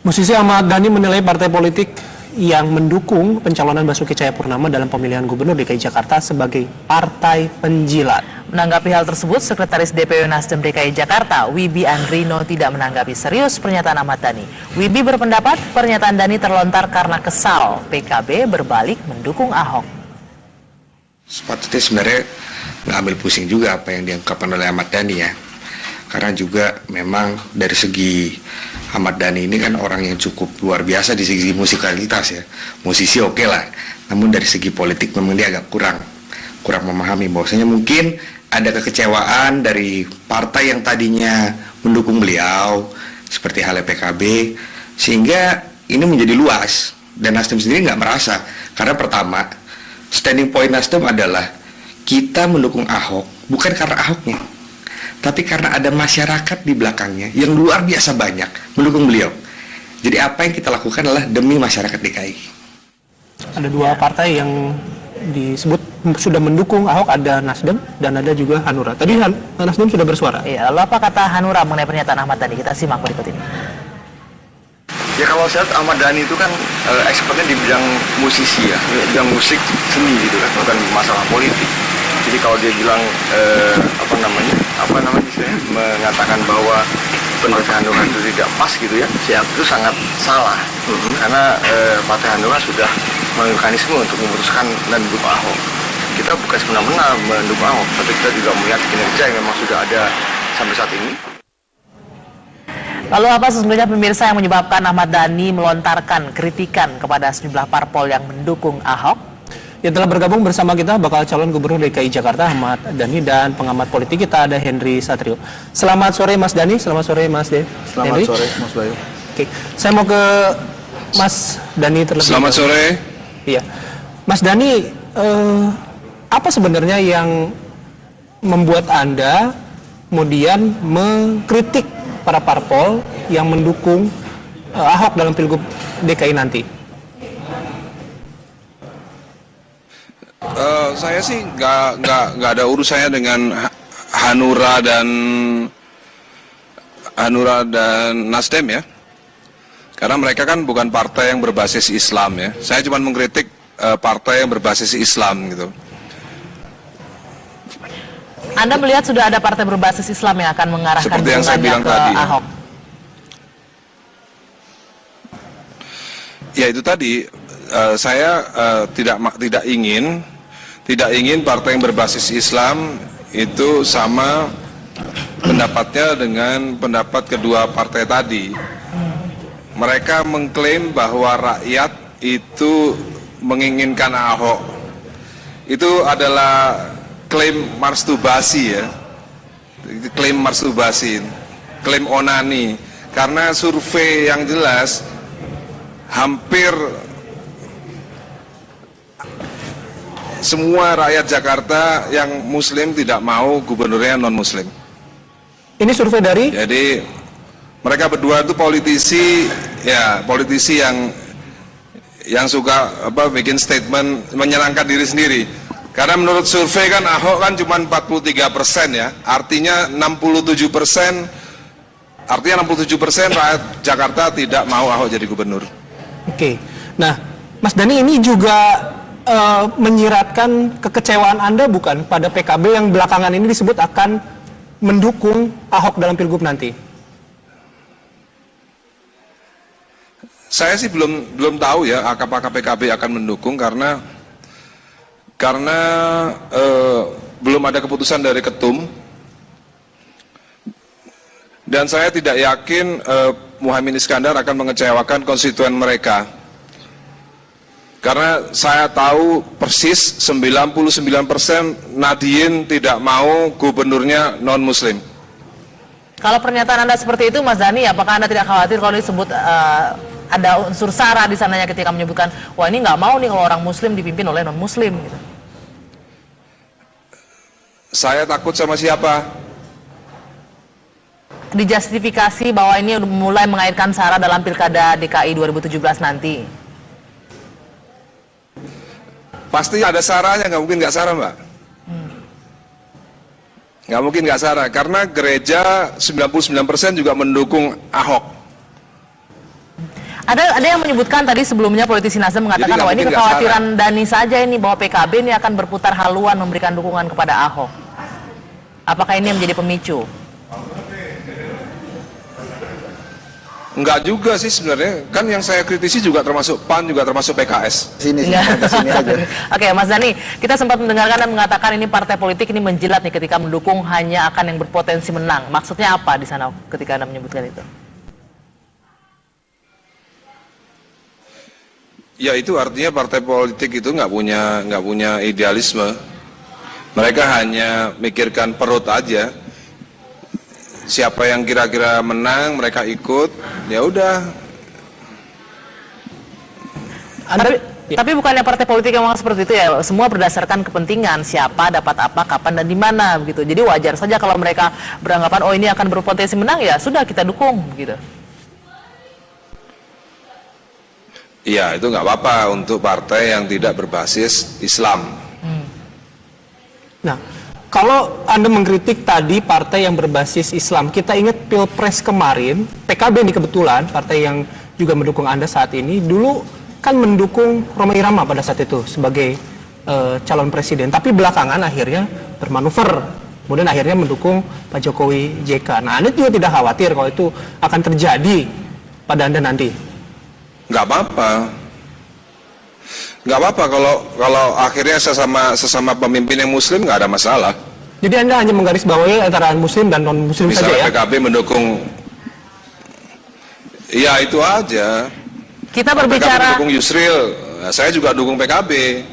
Musisi Ahmad Dhani menilai partai politik yang mendukung pencalonan Basuki Cahayapurnama dalam pemilihan gubernur DKI Jakarta sebagai partai penjilat. Menanggapi hal tersebut, Sekretaris DPW Nasdem DKI Jakarta, Wibi Andrino, tidak menanggapi serius pernyataan Ahmad Dhani. Wibi berpendapat pernyataan Dhani terlontar karena kesal PKB berbalik mendukung Ahok. Sepatutnya sebenarnya nggak ambil pusing juga apa yang diungkapkan oleh Ahmad Dhani ya. Karena juga memang dari segi Ahmad Dhani ini kan orang yang cukup luar biasa di segi musikalitas ya. Musisi oke lah, namun dari segi politik memang dia agak kurang memahami bahwasanya mungkin ada kekecewaan dari partai yang tadinya mendukung beliau seperti halnya PKB, sehingga ini menjadi luas dan Nasdem sendiri nggak merasa. Karena pertama, standing point Nasdem adalah kita mendukung Ahok bukan karena Ahoknya, tapi karena ada masyarakat di belakangnya yang luar biasa banyak mendukung beliau. Jadi apa yang kita lakukan adalah demi masyarakat DKI. Ada dua partai yang disebut sudah mendukung Ahok, ada Nasdem dan ada juga Hanura. Tadi Nasdem sudah bersuara. Iya, lalu apa kata Hanura mengenai pernyataan Ahmad Dhani? Kita simak berikut ini. Ya kalau saya lihat Ahmad Dhani itu kan expertnya di bidang musisi ya, di bidang musik seni gitu kan, bukan masalah politik. Jadi kalau dia bilang apa namanya istilahnya mengatakan bahwa pendataan Hanura itu tidak pas gitu ya, itu sangat salah. Karena Partai Hanura sudah melalui mekanisme untuk memutuskan dan mendukung Ahok. Kita bukan semena-mena mendukung Ahok, tapi kita juga melihat kinerja yang memang sudah ada sampai saat ini. Lalu apa sesungguhnya pemirsa yang menyebabkan Ahmad Dhani melontarkan kritikan kepada sejumlah parpol yang mendukung Ahok? Yang telah bergabung bersama kita bakal calon gubernur DKI Jakarta Ahmad Dhani dan pengamat politik kita ada Henry Satrio. Selamat sore Mas Dhani, selamat sore Mas De. Selamat Henry. Sore Mas Bayu. Oke, saya mau ke Mas Dhani terlebih. Selamat sore. Iya, Mas Dhani, apa sebenarnya yang membuat Anda kemudian mengkritik para parpol yang mendukung Ahok dalam Pilgub DKI nanti? Saya sih nggak ada urusannya dengan Hanura dan Nasdem ya, karena mereka kan bukan partai yang berbasis Islam ya. Saya cuma mengkritik partai yang berbasis Islam gitu. Anda melihat sudah ada partai berbasis Islam yang akan mengarahkan Seperti yang saya bilang ke tadi, Ahok. Ya itu tadi, saya tidak ingin partai yang berbasis Islam itu sama pendapatnya dengan pendapat kedua partai tadi. Mereka mengklaim bahwa rakyat itu menginginkan Ahok. Itu adalah klaim masturbasi ya, klaim masturbasi, klaim onani. Karena survei yang jelas hampir semua rakyat Jakarta yang muslim tidak mau gubernurnya non muslim. Ini survei dari? Jadi mereka berdua itu politisi ya, politisi yang suka bikin statement menyerangkan diri sendiri. Karena menurut survei kan Ahok kan cuma 43% ya, artinya 67% rakyat Jakarta tidak mau Ahok jadi gubernur. Oke, nah Mas Dhani ini juga menyiratkan kekecewaan Anda bukan pada PKB yang belakangan ini disebut akan mendukung Ahok dalam Pilgub nanti? Saya sih belum tahu ya apakah PKB akan mendukung karena belum ada keputusan dari ketum, dan saya tidak yakin Muhaimin Iskandar akan mengecewakan konstituen mereka, karena saya tahu persis 99% Nahdien tidak mau gubernurnya non muslim. Kalau pernyataan Anda seperti itu, Mas Dhani, apakah Anda tidak khawatir kalau disebut ada unsur sara di sananya ketika menyebutkan, wah ini nggak mau nih kalau orang muslim dipimpin oleh non muslim gitu? Saya takut sama siapa? Dijustifikasi bahwa ini mulai mengaitkan sara dalam Pilkada DKI 2017 nanti. Pasti ada saranya, nggak mungkin nggak sara, Mbak. Nggak mungkin nggak sara, karena gereja 99% juga mendukung Ahok. Ada yang menyebutkan tadi sebelumnya politisi Nasdem mengatakan Jadi nggak bahwa ini mungkin nggak kekhawatiran Dhani saja ini, bahwa PKB ini akan berputar haluan memberikan dukungan kepada Ahok. Apakah ini yang menjadi pemicu? Enggak juga sih sebenarnya, kan yang saya kritisi juga termasuk PAN, juga termasuk PKS. Sini Enggak. sini aja. Oke, Mas Dhani, kita sempat mendengarkan dan mengatakan ini partai politik ini menjilat nih ketika mendukung hanya akan yang berpotensi menang. Maksudnya apa di sana ketika Anda menyebutkan itu? Ya itu artinya partai politik itu nggak punya idealisme. Mereka hanya mikirkan perut aja. Siapa yang kira-kira menang, mereka ikut. Ya udah. Tapi bukannya partai politik yang memang seperti itu ya, semua berdasarkan kepentingan, siapa dapat apa, kapan dan di mana begitu. Jadi wajar saja kalau mereka beranggapan oh ini akan berpotensi menang, ya sudah kita dukung gitu. Iya, itu nggak apa-apa untuk partai yang tidak berbasis Islam. Nah, kalau Anda mengkritik tadi partai yang berbasis Islam, kita ingat Pilpres kemarin, PKB ini kebetulan, partai yang juga mendukung Anda saat ini, dulu kan mendukung Rhoma Irama pada saat itu sebagai calon presiden. Tapi belakangan akhirnya bermanuver, kemudian akhirnya mendukung Pak Jokowi JK. Nah, Anda juga tidak khawatir kalau itu akan terjadi pada Anda nanti? Nggak apa-apa. Nggak apa-apa kalau akhirnya sesama pemimpin yang Muslim nggak ada masalah. Jadi Anda hanya menggarisbawahi antara Muslim dan non-Muslim saja Misalnya ya? PKB mendukung, ya itu aja. Kita PKB berbicara mendukung Yusril, saya juga dukung PKB.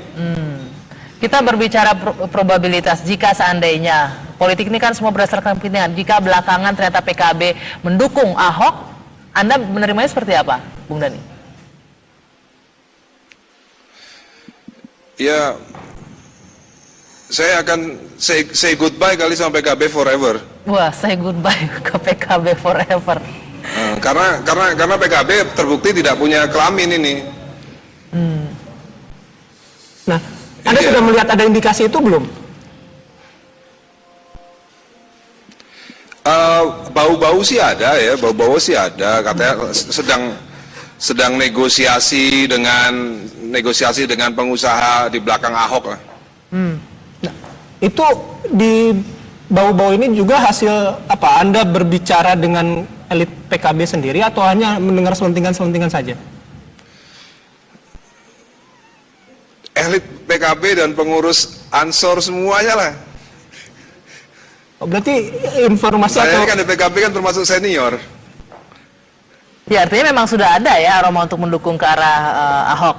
Kita berbicara probabilitas jika seandainya politik ini kan semua berdasarkan kepentingan. Jika belakangan ternyata PKB mendukung Ahok, Anda menerimanya seperti apa, Bung Dhani? Ya, saya akan say goodbye kali sama PKB forever. Wah, say goodbye ke PKB forever. Karena PKB terbukti tidak punya kelamin ini. Nah, Anda Iya. sudah melihat ada indikasi itu belum? Bau-bau sih ada ya, bau-bau sih ada. Katanya sedang negosiasi dengan pengusaha di belakang Ahok lah. Nah, itu di bau-bau ini juga hasil apa? Anda berbicara dengan elit PKB sendiri atau hanya mendengar selentingan-selentingan saja? Elit PKB dan pengurus Ansor semuanya lah. Oh, berarti informasi Saya atau kan di PKB kan termasuk senior. Ya artinya memang sudah ada ya aroma untuk mendukung ke arah Ahok.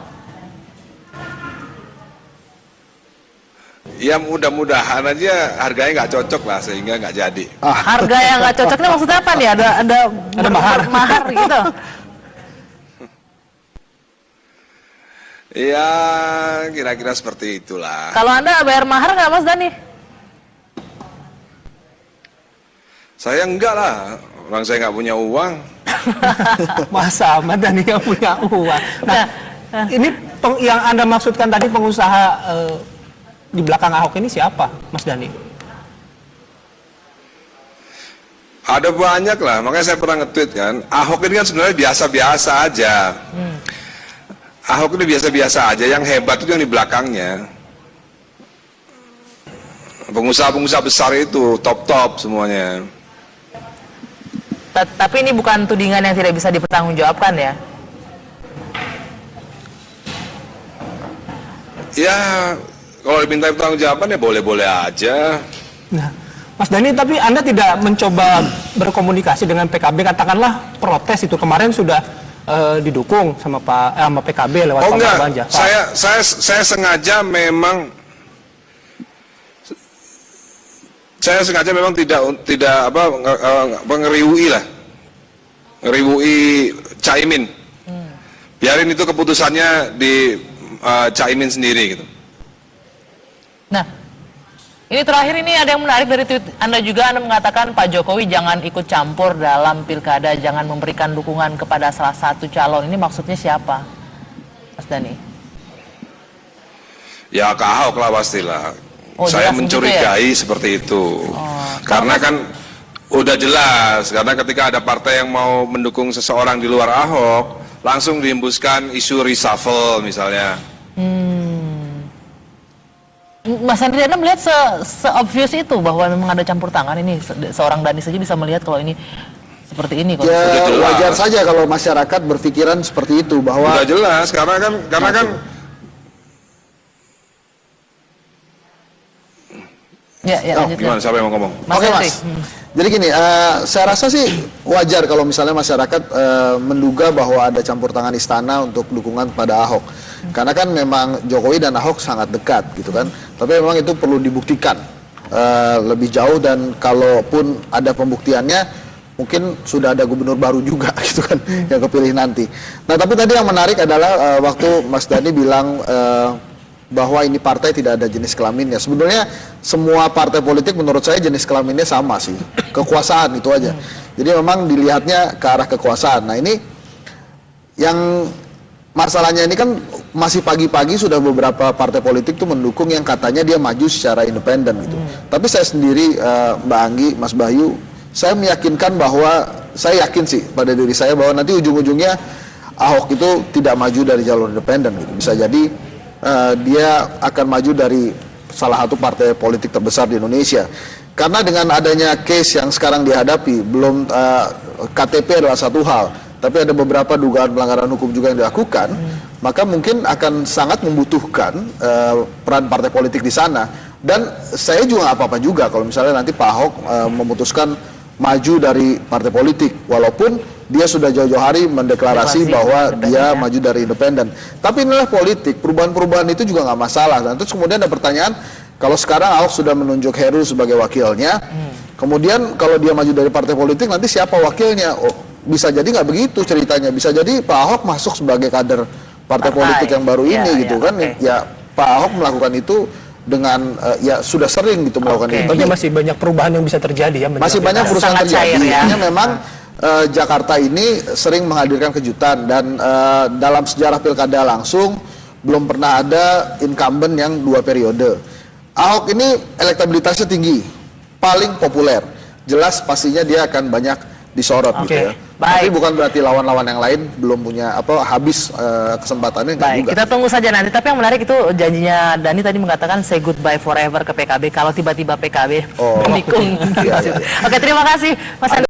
Ya mudah-mudahan aja harganya nggak cocok lah sehingga nggak jadi. Harga yang nggak cocoknya maksudnya apa nih? Ada mahar gitu. Ya kira-kira seperti itulah. Kalau Anda bayar mahar nggak, Mas Dhani? Saya enggak lah, orang saya nggak punya uang. masa Ahmad Dhani nggak punya uang? Nah, ini yang Anda maksudkan tadi pengusaha di belakang Ahok ini siapa, Mas Dhani? Ada banyak lah, makanya saya pernah nge-tweet kan, Ahok ini kan sebenarnya biasa-biasa aja. Ahok ini biasa-biasa aja, yang hebat itu yang di belakangnya. Pengusaha-pengusaha besar itu, top-top semuanya. Tapi ini bukan tudingan yang tidak bisa dipertanggungjawabkan ya? Ya, kalau diminta pertanggungjawaban ya boleh-boleh aja. Nah, Mas Dhani, tapi Anda tidak mencoba berkomunikasi dengan PKB, katakanlah protes itu kemarin sudah didukung sama PKB lewat Oh Pak enggak, Marwan Jafar. saya sengaja memang tidak ngeriui Caimin. Biarin itu keputusannya di Caimin sendiri gitu. Nah, ini terakhir ini ada yang menarik dari tweet Anda juga. Anda mengatakan Pak Jokowi jangan ikut campur dalam pilkada, jangan memberikan dukungan kepada salah satu calon. Ini maksudnya siapa, Mas Dhani? Ya ke Ahok lah pastilah. Oh, Saya jelas mencurigai begitu ya? seperti itu. Oh, Karena kan udah jelas, karena ketika ada partai yang mau mendukung seseorang di luar Ahok, langsung dihembuskan isu reshuffle misalnya. Mas Andri, Anda melihat se-obvious itu bahwa memang ada campur tangan ini, seorang Dhani saja bisa melihat kalau ini seperti ini. Kalau Ya jelas. wajar saja kalau masyarakat berpikiran seperti itu bahwa Udah jelas karena kan ya, lanjut. gimana, siapa yang mau ngomong? Mas Oke Andri. Mas, jadi gini, saya rasa sih wajar kalau misalnya masyarakat menduga bahwa ada campur tangan istana untuk dukungan pada Ahok. Karena kan memang Jokowi dan Ahok sangat dekat gitu kan. Tapi memang itu perlu dibuktikan lebih jauh, dan kalaupun ada pembuktiannya, mungkin sudah ada gubernur baru juga gitu kan yang kepilih nanti. Nah tapi tadi yang menarik adalah waktu Mas Dhani bilang bahwa ini partai tidak ada jenis kelaminnya. Sebenarnya semua partai politik menurut saya jenis kelaminnya sama sih, kekuasaan itu aja. Jadi memang dilihatnya ke arah kekuasaan. Nah ini yang masalahnya ini kan masih pagi-pagi sudah beberapa partai politik tuh mendukung yang katanya dia maju secara independen gitu. Tapi saya sendiri, Mbak Anggi, Mas Bayu, saya meyakinkan bahwa, saya yakin sih pada diri saya bahwa nanti ujung-ujungnya Ahok itu tidak maju dari jalur independen gitu. Bisa jadi dia akan maju dari salah satu partai politik terbesar di Indonesia. Karena dengan adanya case yang sekarang dihadapi, belum KTP adalah satu hal, tapi ada beberapa dugaan pelanggaran hukum juga yang dilakukan, maka mungkin akan sangat membutuhkan peran partai politik di sana. Dan saya juga nggak apa-apa juga kalau misalnya nanti Pak Ahok memutuskan maju dari partai politik, walaupun dia sudah jauh-jauh hari mendeklarasi bahwa dia maju dari independen. Tapi inilah politik, perubahan-perubahan itu juga nggak masalah. Dan terus kemudian ada pertanyaan, kalau sekarang Ahok sudah menunjuk Heru sebagai wakilnya, kemudian kalau dia maju dari partai politik, nanti siapa wakilnya? Oh, bisa jadi nggak begitu ceritanya. Bisa jadi Pak Ahok masuk sebagai kader partai politik yang baru ini gitu kan. Ya Pak Ahok melakukan itu dengan ya sudah sering gitu melakukan itu. Tentunya masih banyak perubahan yang bisa terjadi ya. Masih banyak perusahaan Sangat terjadi. cair, ya. Hanya memang Jakarta ini sering menghadirkan kejutan, dan dalam sejarah pilkada langsung belum pernah ada incumbent yang 2 periode. Ahok ini elektabilitasnya tinggi, paling populer. Jelas pastinya dia akan banyak disorot gitu ya. Tapi bukan berarti lawan-lawan yang lain belum punya habis kesempatannya, enggak juga. Kita tunggu saja nanti. Tapi yang menarik itu janjinya Dhani tadi mengatakan say goodbye forever ke PKB kalau tiba-tiba PKB mendukung. Iya. Oke, terima kasih Mas Andri.